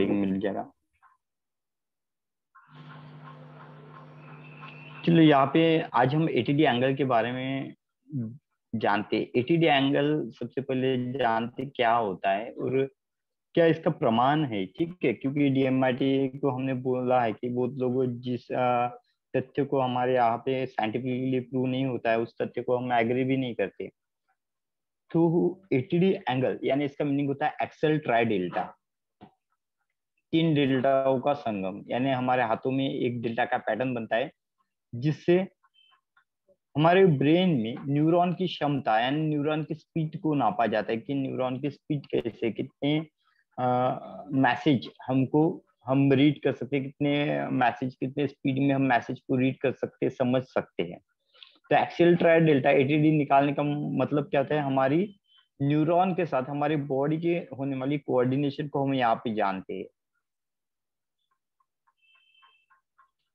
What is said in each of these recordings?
मिल जाएगा। चलो यहाँ पे आज हम एटीडी एंगल के बारे में जानते हैं। एटीडी एंगल सबसे पहले जानते क्या होता है और क्या इसका प्रमाण है, ठीक है। क्योंकि डीएमआईटी को हमने बोला है कि बहुत लोग जिस तथ्य को हमारे यहाँ पे साइंटिफिकली प्रूव नहीं होता है उस तथ्य को हम एग्री भी नहीं करते। तो एटीडी एंगल यानी इसका मीनिंग होता है एक्सेल ट्राई डेल्टा, तीन डेल्टाओं का संगम। यानी हमारे हाथों में एक डेल्टा का पैटर्न बनता है जिससे हमारे ब्रेन में न्यूरॉन की क्षमता यानी न्यूरॉन की स्पीड को नापा जाता है कि न्यूरॉन की स्पीड कैसे, कितने मैसेज हमको हम रीड कर सकते हैं, कितने मैसेज कितने स्पीड में हम मैसेज को रीड कर सकते हैं, समझ सकते हैं। तो एक्सियल ट्राई डेल्टा एटीडी निकालने का मतलब क्या होता है, हमारी न्यूरॉन के साथ हमारी बॉडी के होने वाली कोऑर्डिनेशन को हम यहाँ पे जानते हैं।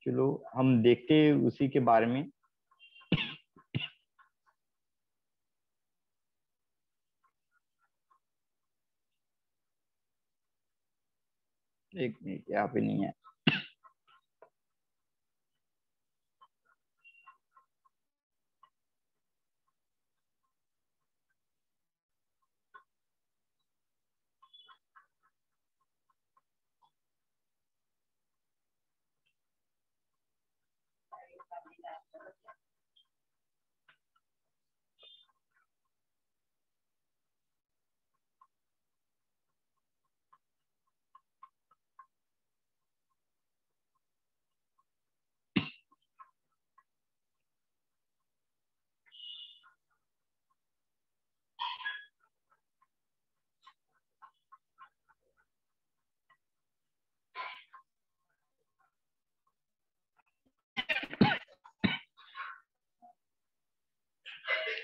चलो हम देखते हैं उसी के बारे में। एक मिनट, यहाँ पे नहीं है।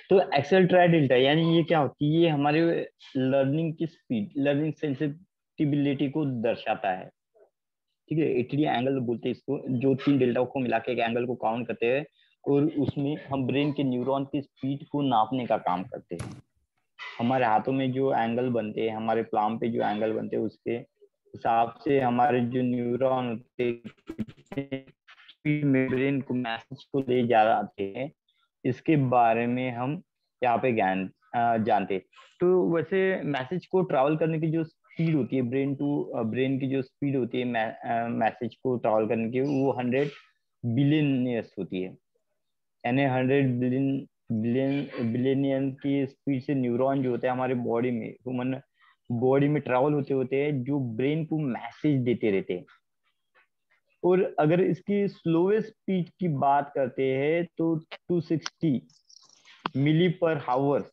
तो एक्सेल ट्राई डेल्टा यानी ये क्या होती है, ये हमारे लर्निंग की स्पीड, लर्निंग सेंसिटिविटी को दर्शाता है, ठीक है। एटीडी एंगल बोलते हैं इसको, जो तीन डेल्टा को मिला के एक एंगल को काउंट करते हैं और उसमें हम ब्रेन के न्यूरॉन की स्पीड को नापने का काम करते हैं। हमारे हाथों में जो एंगल बनते हैं, हमारे प्लाम पे जो एंगल बनते हैं, उसके हिसाब से हमारे जो न्यूरॉन होते हैं स्पीड में ब्रेन को मैसेज को ले जाते हैं, इसके बारे में हम यहाँ पे ज्ञान जानते हैं। तो वैसे मैसेज को ट्रैवल करने की जो स्पीड होती है, ब्रेन टू ब्रेन की जो स्पीड होती है मैसेज को ट्रैवल करने की, वो 100 बिलियन होती है। यानी 100 बिलियन की स्पीड से न्यूरॉन जो होते हैं हमारे बॉडी में, ह्यूमन बॉडी में ट्रैवल होते होते हैं, जो ब्रेन को मैसेज देते रहते हैं। और अगर इसकी स्लोएस्ट स्पीड की बात करते हैं तो 260 मिली पर हावर्स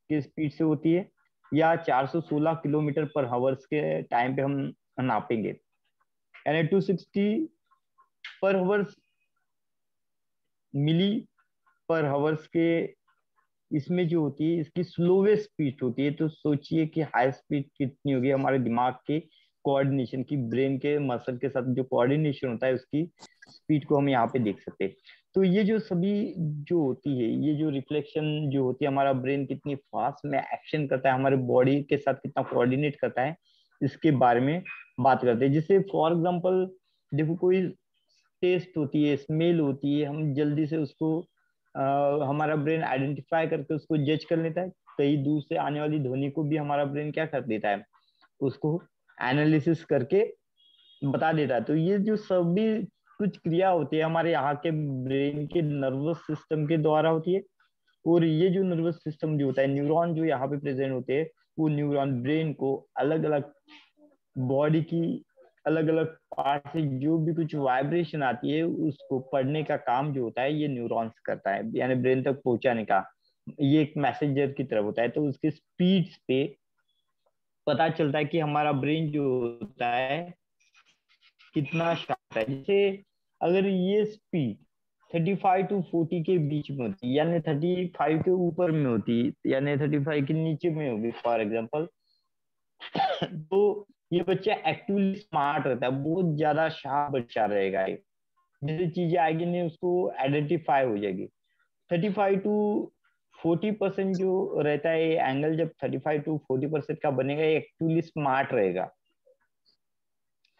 की स्पीड से होती है, या 416 किलोमीटर पर हावर्स के टाइम पे हम नापेंगे। यानी 260 पर हावर्स, मिली पर हावर्स के इसमें जो होती है इसकी स्लोवेस्ट स्पीड होती है। तो सोचिए कि हाई स्पीड कितनी होगी हमारे दिमाग के कोऑर्डिनेशन की, ब्रेन के मसल के साथ जो कोऑर्डिनेशन होता है उसकी स्पीड को हम यहाँ पे देख सकते हैं। तो ये जो सभी जो होती है, ये जो रिफ्लेक्शन जो होती है, हमारा ब्रेन कितनी फास्ट में एक्शन करता है, हमारे बॉडी के साथ कितना कोऑर्डिनेट करता है, इसके बारे में बात करते हैं। जैसे फॉर एग्जाम्पल देखो, कोई टेस्ट होती है, स्मेल होती है, हम जल्दी से उसको हमारा ब्रेन आइडेंटिफाई करके उसको जज कर लेता है। कई दूर से आने वाली ध्वनि को भी हमारा ब्रेन क्या कर देता है, उसको एनालिसिस करके बता देता है। तो ये जो सभी कुछ क्रिया होती है हमारे यहाँ के ब्रेन के नर्वस सिस्टम के द्वारा होती है। और ये जो नर्वस सिस्टम जो होता है, न्यूरॉन जो यहाँ पे प्रेजेंट होते हैं, वो न्यूरॉन ब्रेन को अलग अलग बॉडी की अलग अलग पार्ट से जो भी कुछ वाइब्रेशन आती है उसको पढ़ने का काम जो होता है ये न्यूरॉन्स करता है, यानी ब्रेन तक पहुंचाने का। ये एक मैसेंजर की तरफ होता है। तो उसके स्पीड पे पता चलता है कि हमारा ब्रेन जो होता है कितना शार्प है। जैसे अगर ये स्पीड 35 to 40 के बीच में होती, यानी 35 के ऊपर में होती, यानी 35 के नीचे में होगी फॉर एग्जाम्पल, तो ये बच्चा एक्टिवली स्मार्ट रहता है, बहुत ज्यादा शार्प बच्चा रहेगा। ये जैसे चीजें आएगी नहीं उसको आइडेंटिफाई हो जाएगी। 35 to 40% जो रहता है ये एंगल, जब 35 to 40% का बनेगा ये एक्टिवली स्मार्ट रहेगा।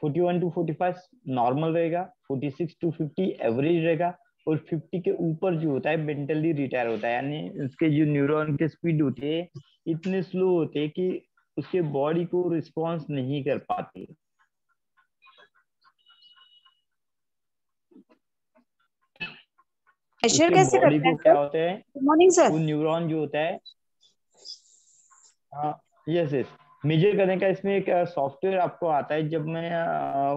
41 to 45 नॉर्मल रहेगा, 46 to 50 एवरेज रहेगा, और 50 के ऊपर जो होता है मेंटली रिटायर होता है, यानी उसके जो न्यूरॉन के स्पीड होती है इतने स्लो होते हैं कि उसके बॉडी को रिस्पॉन्स नहीं कर पाती। मेजर उसके कैसे बॉडी करते को हैं क्या सर? होता है, गुड मॉर्निंग सर। वो न्यूरॉन जो होता है, हाँ, यस यस, मेजर करने का इसमें एक सॉफ्टवेयर आपको आता है। जब मैं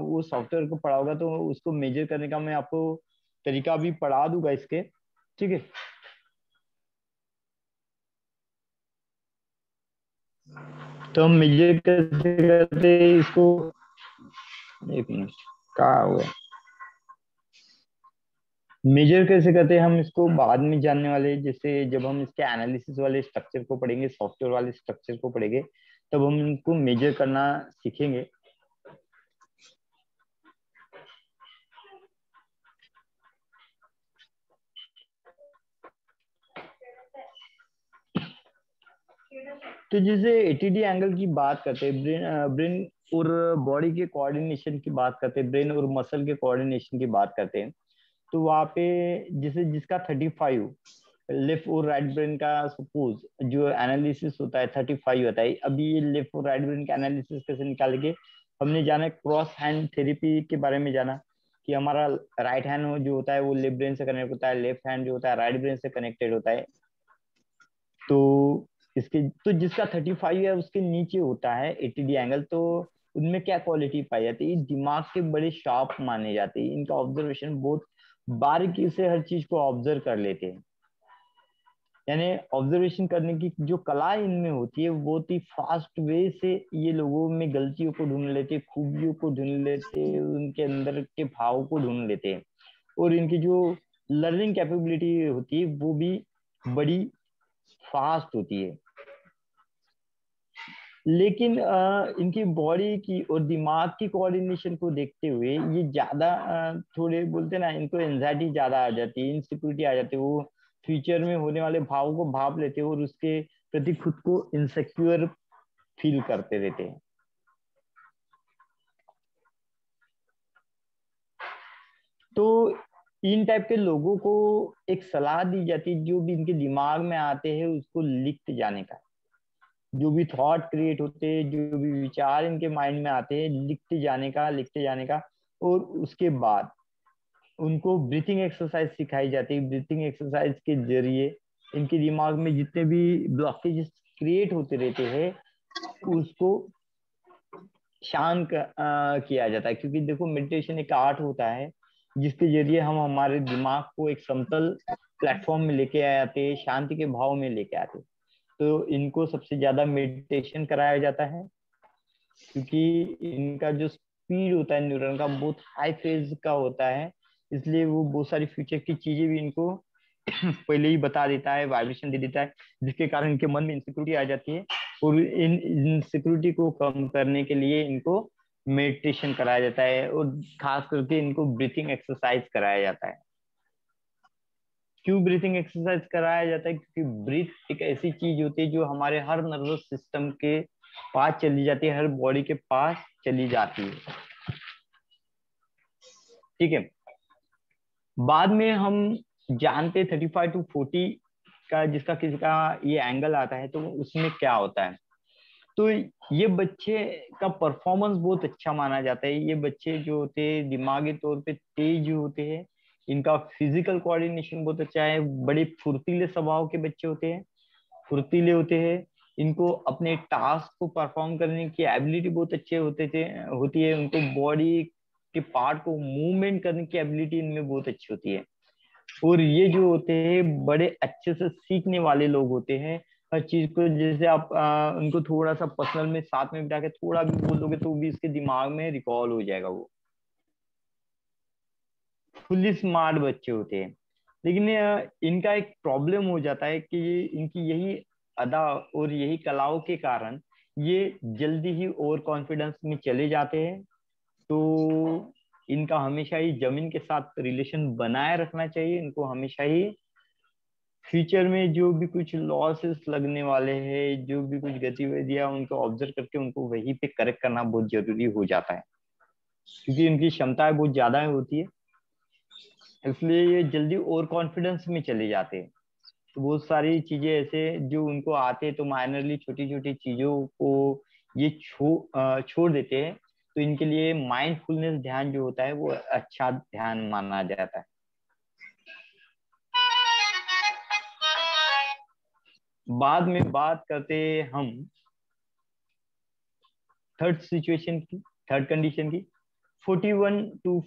वो सॉफ्टवेयर को पढ़ाऊंगा तो उसको मेजर करने का मैं आपको तरीका भी पढ़ा दूंगा इसके, ठीक है। तो हम मेजर कैसे करते हैं इसको, एक मिनट, कहाँ हुआ, मेजर कैसे करते हैं हम इसको बाद में जानने वाले हैं। जैसे जब हम इसके एनालिसिस वाले स्ट्रक्चर को पढ़ेंगे, सॉफ्टवेयर वाले स्ट्रक्चर को पढ़ेंगे, तब हम इनको मेजर करना सीखेंगे। तो जैसे एटीडी एंगल की बात करते हैं, ब्रेन ब्रेन और बॉडी के कोऑर्डिनेशन की बात करते हैं, ब्रेन और मसल के कोऑर्डिनेशन की बात करते हैं, तो वहाँ पे जैसे जिसका 35 लेफ्ट और राइट ब्रेन का सपोज जो एनालिसिस होता है 35 होता है। अभी ये लेफ्ट और राइट ब्रेन का एनालिसिस कैसे निकालेंगे, हमने जाना क्रॉस हैंड थेरेपी के बारे में जाना, कि हमारा राइट हैंड जो होता है वो लेफ्ट ब्रेन से कनेक्ट होता है, लेफ्ट हैंड जो होता है राइट ब्रेन से कनेक्टेड होता है। तो इसके तो जिसका 35 है उसके नीचे होता है एटीडी एंगल, तो उनमें क्या क्वालिटी पाई जाती है, दिमाग के बड़े शार्प माने जाते हैं, इनका ऑब्जर्वेशन बहुत बारीकी से हर चीज को ऑब्जर्व कर लेते हैं। यानी ऑब्जर्वेशन करने की जो कला इनमें होती है बहुत ही फास्ट वे से ये लोगों में गलतियों को ढूंढ लेते हैं, खूबियों को ढूंढ लेते हैं, उनके अंदर के भाव को ढूंढ लेते हैं, और इनकी जो लर्निंग कैपेबिलिटी होती है वो भी बड़ी फास्ट होती है। लेकिन इनकी बॉडी की और दिमाग की कोऑर्डिनेशन को देखते हुए ये ज्यादा थोड़े बोलते ना, इनको एंजाइटी ज्यादा आ जाती है, इनसिक्योरिटी आ जाती है, वो फ्यूचर में होने वाले भाव को भाप लेते हैं और उसके प्रति खुद को इनसिक्योर फील करते रहते हैं। तो इन टाइप के लोगों को एक सलाह दी जाती है, जो भी इनके दिमाग में आते हैं उसको लिखते जाने का, जो भी थॉट क्रिएट होते हैं, जो भी विचार इनके माइंड में आते हैं, लिखते जाने का, लिखते जाने का। और उसके बाद उनको ब्रीथिंग एक्सरसाइज सिखाई जाती है। ब्रीथिंग एक्सरसाइज के जरिए इनके दिमाग में जितने भी ब्लॉकेज क्रिएट होते रहते हैं उसको शांत किया जाता है। क्योंकि देखो मेडिटेशन एक आर्ट होता है जिसके जरिए हम हमारे दिमाग को एक समतल प्लेटफॉर्म में लेके आते हैं, शांति के भाव में लेके आते हैं। तो इनको सबसे ज्यादा मेडिटेशन कराया जाता है, क्योंकि इनका जो स्पीड होता है न्यूरॉन का बहुत हाई फेज का होता है, इसलिए वो बहुत सारी फ्यूचर की चीजें भी इनको पहले ही बता देता है, वाइब्रेशन दे देता है, जिसके कारण इनके मन में इनसिक्योरिटी आ जाती है। और इन इनसिक्योरिटी को कम करने के लिए इनको मेडिटेशन कराया जाता है, और खास करके इनको ब्रीथिंग एक्सरसाइज कराया जाता है। क्यों ब्रीथिंग एक्सरसाइज कराया जाता है, क्योंकि ब्रीथ एक ऐसी चीज होती है जो हमारे हर नर्वस सिस्टम के पास चली जाती है, हर बॉडी के पास चली जाती है, ठीक है। बाद में हम जानते 35 to 40 का, जिसका किसी का ये एंगल आता है, तो उसमें क्या होता है, तो ये बच्चे का परफॉर्मेंस बहुत अच्छा माना जाता है। ये बच्चे जो होते हैं दिमागी तौर पे तेज होते हैं, इनका फिजिकल कोऑर्डिनेशन बहुत अच्छा है, बड़े फुर्तीले स्वभाव के बच्चे होते हैं, फुर्तीले होते हैं, इनको अपने टास्क को परफॉर्म करने की एबिलिटी बहुत अच्छे होती है, उनको बॉडी के पार्ट को मूवमेंट करने की एबिलिटी इनमें बहुत अच्छी होती है। और ये जो होते हैं बड़े अच्छे से सीखने वाले लोग होते हैं हर चीज को। जैसे आप उनको थोड़ा सा पर्सनल में साथ में बिठा के थोड़ा भी बोलोगे तो भी इसके दिमाग में रिकॉल हो जाएगा, वो फुल्ली स्मार्ट बच्चे होते हैं। लेकिन इनका एक प्रॉब्लम हो जाता है कि ये इनकी यही अदा और यही कलाओं के कारण ये जल्दी ही ओवर कॉन्फिडेंस में चले जाते हैं। तो इनका हमेशा ही जमीन के साथ रिलेशन बनाए रखना चाहिए, इनको हमेशा ही फ्यूचर में जो भी कुछ लॉसेस लगने वाले हैं, जो भी कुछ गतिविधियां, उनको ऑब्जर्व करके उनको वहीं पे करेक्ट करना बहुत जरूरी हो जाता है। क्योंकि उनकी क्षमताएं बहुत ज्यादा होती है, इसलिए ये जल्दी ओवर कॉन्फिडेंस में चले जाते हैं। तो बहुत सारी चीजें ऐसे जो उनको आते हैं, तो माइनरली छोटी छोटी चीजों को ये छोड़ देते हैं। तो इनके लिए माइंडफुलनेस ध्यान जो होता है वो अच्छा ध्यान माना जाता है। बाद में बात करते हैं हम थर्ड सिचुएशन की, थर्ड कंडीशन की। 41 to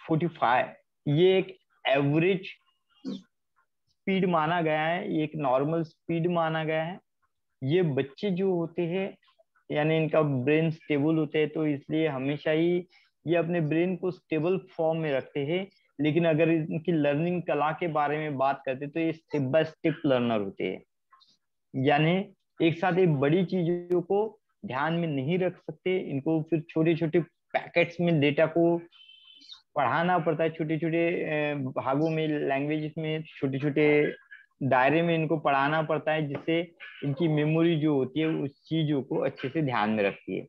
45 ये एक एवरेज स्पीड माना गया है, ये एक नॉर्मल स्पीड माना गया है। ये बच्चे जो होते हैं, यानी इनका ब्रेन स्टेबल होते हैं, तो इसलिए हमेशा ही ये अपने ब्रेन को स्टेबल फॉर्म में रखते हैं। लेकिन अगर इनकी लर्निंग कला के बारे में बात करते हैं तो ये स्टेप बाय स्टेप लर्नर होते हैं, यानी एक साथ एक बड़ी चीजों को ध्यान में नहीं रख सकते। इनको फिर छोटे छोटे पैकेट्स में डेटा को पढ़ाना पड़ता है, छोटे छोटे भागों में, लैंग्वेज में छोटे छोटे दायरे में इनको पढ़ाना पड़ता है, जिससे इनकी मेमोरी जो होती है उस चीजों को अच्छे से ध्यान में रखती है।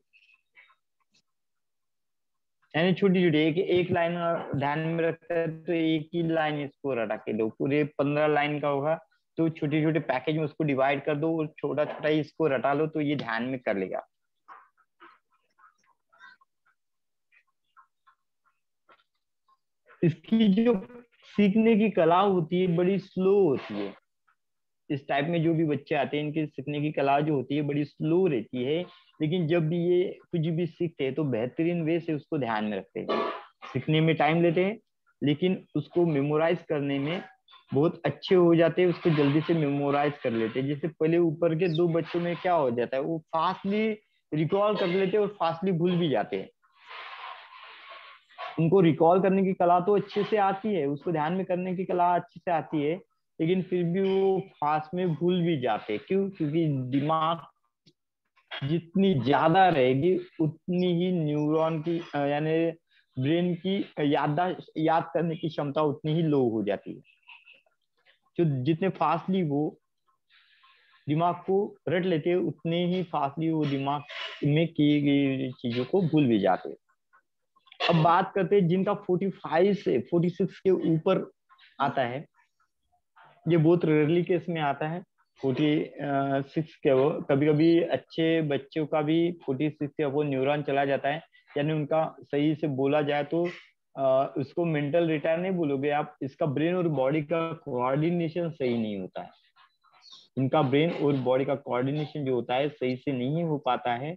यानी छोटी छोटी एक एक लाइन ध्यान में रखता है तो एक ही लाइन इसको रटा के दो, पूरे 15 लाइन का होगा तो छोटे छोटे पैकेज में उसको डिवाइड कर दो और छोटा छोटा ही इसको रटा लो, तो ये ध्यान में कर लेगा। इसकी जो सीखने की कला होती है बड़ी स्लो होती है। इस टाइप में जो भी बच्चे आते हैं इनकी सीखने की कला जो होती है बड़ी स्लो रहती है। लेकिन जब भी ये कुछ भी सीखते हैं तो बेहतरीन वे से उसको ध्यान में रखते हैं। सीखने में टाइम लेते हैं लेकिन उसको मेमोराइज करने में बहुत अच्छे हो जाते हैं, उसको जल्दी से मेमोराइज कर लेते हैं। जैसे पहले ऊपर के दो बच्चों में क्या हो जाता है, वो फास्टली रिकॉल कर लेते हैं और फास्टली भूल भी जाते हैं। उनको रिकॉल करने की कला तो अच्छे से आती है, उसको ध्यान में करने की कला अच्छे से आती है, लेकिन फिर भी वो फास्ट में भूल भी जाते हैं। क्यों? क्योंकि दिमाग जितनी ज्यादा रहेगी उतनी ही न्यूरॉन की यानी ब्रेन की याददाश्त, याद करने की क्षमता उतनी ही लो हो जाती है। जो जितने फास्टली वो दिमाग को रट लेते हैं उतने ही फास्टली वो दिमाग में की गई चीजों को भूल भी जाते हैं। अब बात करते हैं जिनका 45 से 46 के ऊपर आता है। ये बहुत रेयरली केस में आता है 46 के वो। कभी कभी अच्छे बच्चों का भी 46 के वो न्यूरॉन चला जाता है, यानी उनका सही से बोला जाए तो उसको मेंटल रिटायर नहीं बोलोगे आप, इसका ब्रेन और बॉडी का कोऑर्डिनेशन सही नहीं होता है। इनका ब्रेन और बॉडी का कोऑर्डिनेशन जो होता है सही से नहीं हो पाता है।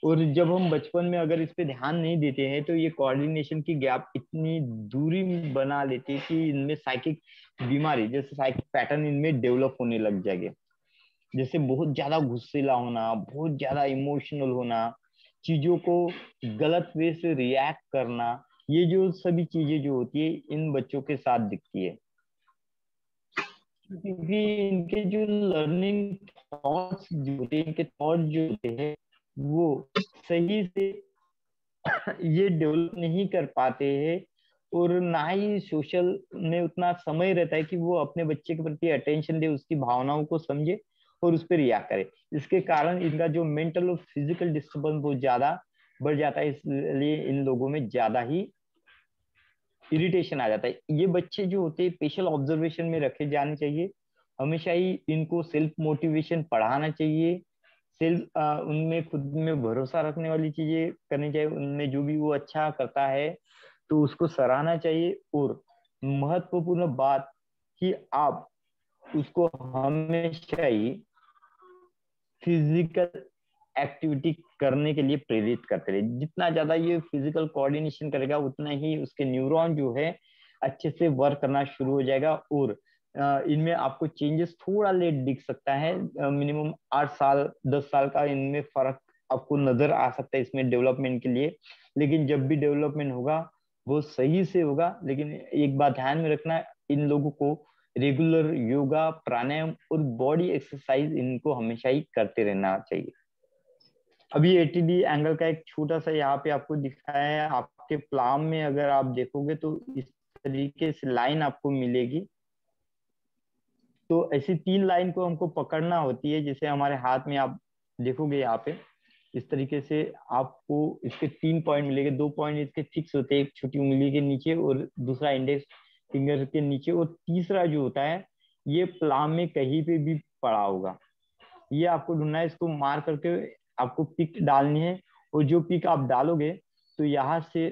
और जब हम बचपन में अगर इस पे ध्यान नहीं देते हैं तो ये कोऑर्डिनेशन की गैप इतनी दूरी बना लेती है कि इनमें साइकिक बीमारी जैसे साइकिक पैटर्न इनमें डेवलप होने लग जाएंगे। जैसे बहुत ज्यादा गुस्सेला होना, बहुत ज्यादा इमोशनल होना, चीजों को गलत वे से रिएक्ट करना, ये जो सभी चीजें जो होती है इन बच्चों के साथ दिखती है। क्योंकि इनके जो लर्निंग थॉट्स जो होते हैं, इनके थॉट जो होते हैं वो सही से ये डेवलप नहीं कर पाते हैं। और ना ही सोशल में उतना समय रहता है कि वो अपने बच्चे के प्रति अटेंशन दे, उसकी भावनाओं को समझे और उस पर रिएक्ट करे। इसके कारण इनका जो मेंटल और फिजिकल डिस्टर्बेंस बहुत ज्यादा बढ़ जाता है, इसलिए इन लोगों में ज्यादा ही इरिटेशन आ जाता है। ये बच्चे जो होते हैं स्पेशल ऑब्जर्वेशन में रखे जाने चाहिए। हमेशा ही इनको सेल्फ मोटिवेशन पढ़ाना चाहिए। सेल्फ उनमें खुद में भरोसा रखने वाली चीजें करनी चाहिए। उनमें जो भी वो अच्छा करता है तो उसको सराहना चाहिए। और महत्वपूर्ण बात कि आप उसको हमेशा ही फिजिकल एक्टिविटी करने के लिए प्रेरित करते रहे। जितना ज्यादा ये फिजिकल कोऑर्डिनेशन करेगा उतना ही उसके न्यूरॉन जो है अच्छे से वर्क करना शुरू हो जाएगा। और इनमें आपको चेंजेस थोड़ा लेट दिख सकता है, मिनिमम 8 साल 10 साल का इनमें फर्क आपको नजर आ सकता है इसमें डेवलपमेंट के लिए। लेकिन जब भी डेवलपमेंट होगा वो सही से होगा। लेकिन एक बात ध्यान में रखना, इन लोगों को रेगुलर योगा प्राणायाम और बॉडी एक्सरसाइज इनको हमेशा ही करते रहना चाहिए। अभी एटीडी एंगल का एक छोटा सा यहाँ पे आपको दिखाया है। आपके प्लान में अगर आप देखोगे तो इस तरीके से लाइन आपको मिलेगी। तो ऐसी 3 लाइन को हमको पकड़ना होती है, जैसे हमारे हाथ में आप देखोगे यहाँ पे इस तरीके से आपको इसके 3 पॉइंट मिलेंगे, 2 पॉइंट इसके फिक्स होते हैं, एक छोटी उंगली के नीचे और दूसरा इंडेक्स फिंगर के नीचे, और तीसरा जो होता है ये प्लाम में कहीं पे भी पड़ा होगा। ये आपको ढूंढना है, इसको मार करके आपको पिक डालनी है, और जो पिक आप डालोगे तो यहाँ से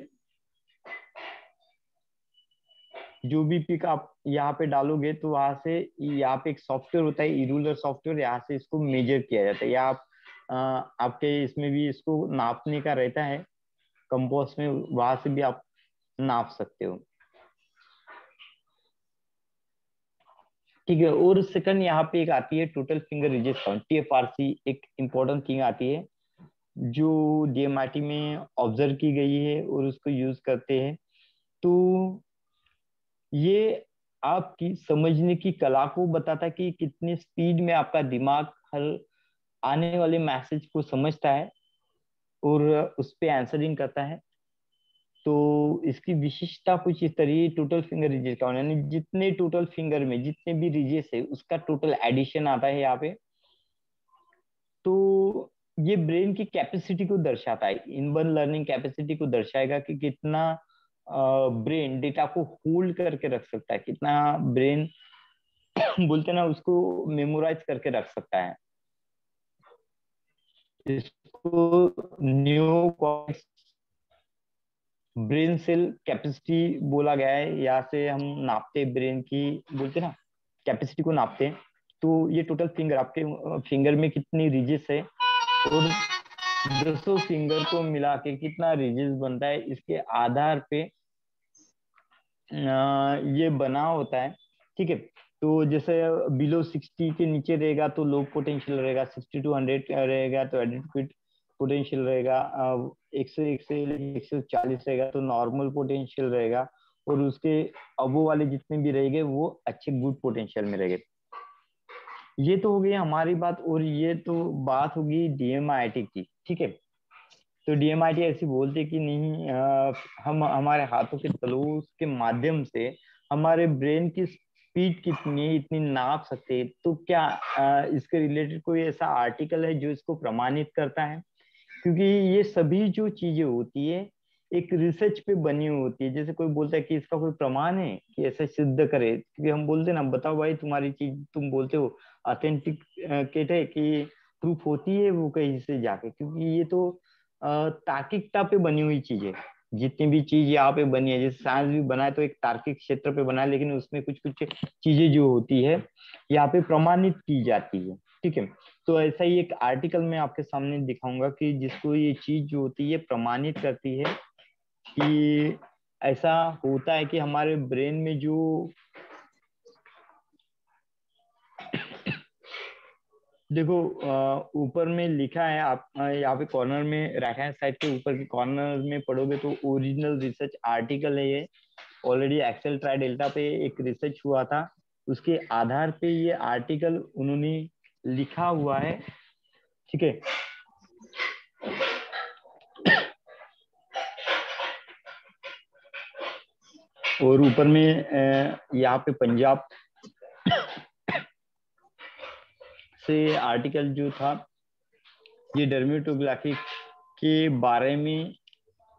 जो भी पिक आप यहाँ पे डालोगे तो वहां से यहाँ पे एक सॉफ्टवेयर होता है, इरूलर सॉफ्टवेयर, यहाँ से इसको मेजर किया जाता है, या आप आपके इसमें भी इसको नापने का रहता है कंपोस्ट में, वहां से भी आप नाप सकते हो। ठीक है, और सेकंड यहाँ पे एक आती है total finger ridges count, TFRC, एक इम्पोर्टेंट थिंग आती है जो DMRT में ऑब्जर्व की गई है और उसको यूज करते हैं। तो ये आपकी समझने की कला को बताता है कि कितनी स्पीड में आपका दिमाग हर आने वाले मैसेज को समझता है और उस पे आंसरिंग करता है। तो इसकी विशिष्टता कुछ इस तरह, टोटल फिंगर रिजेस काउंट यानी जितने टोटल फिंगर में जितने भी रिजेस है उसका टोटल एडिशन आता है यहाँ पे। तो ये ब्रेन की कैपेसिटी को दर्शाता है, इनबर्न लर्निंग कैपेसिटी को दर्शाएगा कि कितना ब्रेन डेटा को होल्ड करके रख सकता है, कितना ब्रेन बोलते ना उसको मेमोराइज करके रख सकता है। इसको न्यूरो ब्रेन सेल कैपेसिटी बोला गया है, यहाँ से हम नापते ब्रेन की, बोलते ना कैपेसिटी को नापते हैं। तो ये टोटल फिंगर, आपके फिंगर में कितनी रिजेस है और 200 फिंगर को मिला के कितना रिजेस बनता है, इसके आधार पे ये बना होता है। ठीक है, तो जैसे बिलो 60 के नीचे रहेगा तो लो पोटेंशियल रहेगा, 60 to 100 रहेगा तो एडिक्वेट पोटेंशियल रहेगा, 101 से 140 रहेगा तो नॉर्मल पोटेंशियल रहेगा, और उसके अबो वाले जितने भी रहेंगे वो अच्छे गुड पोटेंशियल में रहेंगे। ये तो हो गई हमारी बात, और ये तो बात होगी DMIT की। ठीक है, तो DMIT ऐसी बोलते कि नहीं, हम हमारे हाथों के तलुओं के माध्यम से हमारे ब्रेन की स्पीड कितनी है इतनी नाप सकते हैं। तो क्या इसके रिलेटेड कोई ऐसा आर्टिकल है जो इसको प्रमाणित करता है? क्योंकि ये सभी जो चीजें होती है एक रिसर्च पे बनी होती है। जैसे कोई बोलता है कि इसका कोई प्रमाण है कि ऐसा सिद्ध करे, क्योंकि हम बोलते हैं ना, बताओ भाई तुम्हारी चीज तुम बोलते हो ऑथेंटिक केट है कि प्रूफ होती है वो कहीं से जाके, क्योंकि ये तो तार्किकता पे बनी हुई चीज है। जितनी भी चीज यहाँ पे बनी है, जैसे साइंस भी बना है तो एक तार्किक क्षेत्र पे बना है, लेकिन उसमें कुछ कुछ चीजें जो होती है यहाँ पे प्रमाणित की जाती है। ठीक है, तो ऐसा ही एक आर्टिकल मैं आपके सामने दिखाऊंगा कि जिसको ये चीज जो होती है प्रमाणित करती है कि ऐसा होता है कि हमारे ब्रेन में जो देखो ऊपर में लिखा है, आप यहाँ पे कॉर्नर में राइट हैंड साइड के ऊपर के कॉर्नर में पढ़ोगे तो ओरिजिनल रिसर्च आर्टिकल है ये। ऑलरेडी एक्सेल ट्राई डेल्टा पे एक रिसर्च हुआ था, उसके आधार पे ये आर्टिकल उन्होंने लिखा हुआ है। ठीक है, और ऊपर में यहाँ पे पंजाब से आर्टिकल जो था ये डर्मेटोग्राफी के बारे में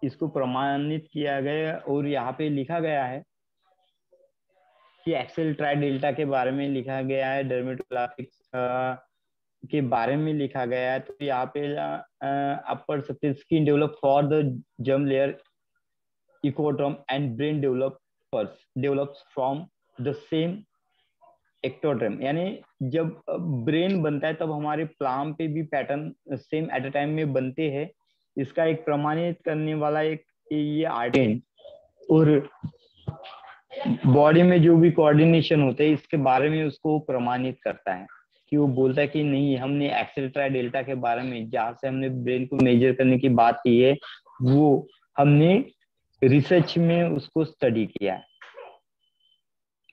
इसको प्रमाणित किया गया, और यहाँ पे लिखा गया है कि एक्सेल ट्राई डेल्टा के बारे में लिखा गया है, डर्मेटोग्राफिक्स के बारे में लिखा गया है। तो यहाँ पे आप पढ़ सकते हैं, skin develop for the germ layer ectoderm and brain develops from the same ectoderm, यानी जब ब्रेन बनता है तब हमारे प्लाम पे भी pattern same at a time में बनते हैं। इसका एक प्रमाणित करने वाला एक ये आर्टिकल, और बॉडी में जो भी कोऑर्डिनेशन होते हैं इसके बारे में उसको प्रमाणित करता है, कि वो बोलता है कि नहीं, हमने एक्सेल ट्राई डेल्टा के बारे में जहाँ से हमने ब्रेन को मेजर करने की बात की है वो हमने रिसर्च में उसको स्टडी किया है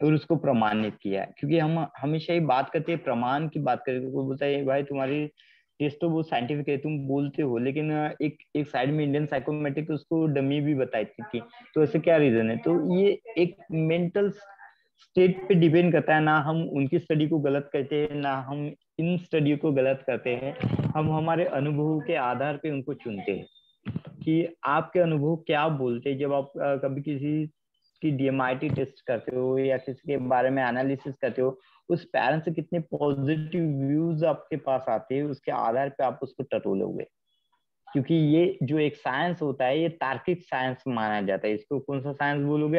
और उसको प्रमाणित किया है। क्योंकि हम हमेशा ही बात करते हैं, प्रमाण की बात करते, कोई बोलता है भाई तुम्हारी टेस्ट तो वो साइंटिफिक है तुम बोलते हो, लेकिन एक एक साइड में इंडियन साइकोमेट्रिक उसको डमी भी बताई थी। तो ऐसे क्या रीजन है? तो ये एक मेंटल स्टेट पे डिपेंड करता है, ना हम उनकी स्टडी को गलत कहते हैं ना हम इन स्टडी को गलत करते हैं। हम हमारे अनुभव के आधार पे उनको चुनते हैं कि आपके अनुभव क्या बोलते हैं। जब आप कभी किसी की डीएमआईटी टेस्ट करते हो या किसी के बारे में एनालिसिस करते हो, उस पेरेंट्स से कितने पॉजिटिव व्यूज आपके पास आते हैं, उसके आधार पे आप उसको टटोलोगे। क्योंकि ये जो एक साइंस होता है, ये तार्किक साइंस माना जाता है। इसको कौन सा साइंस बोलोगे आप?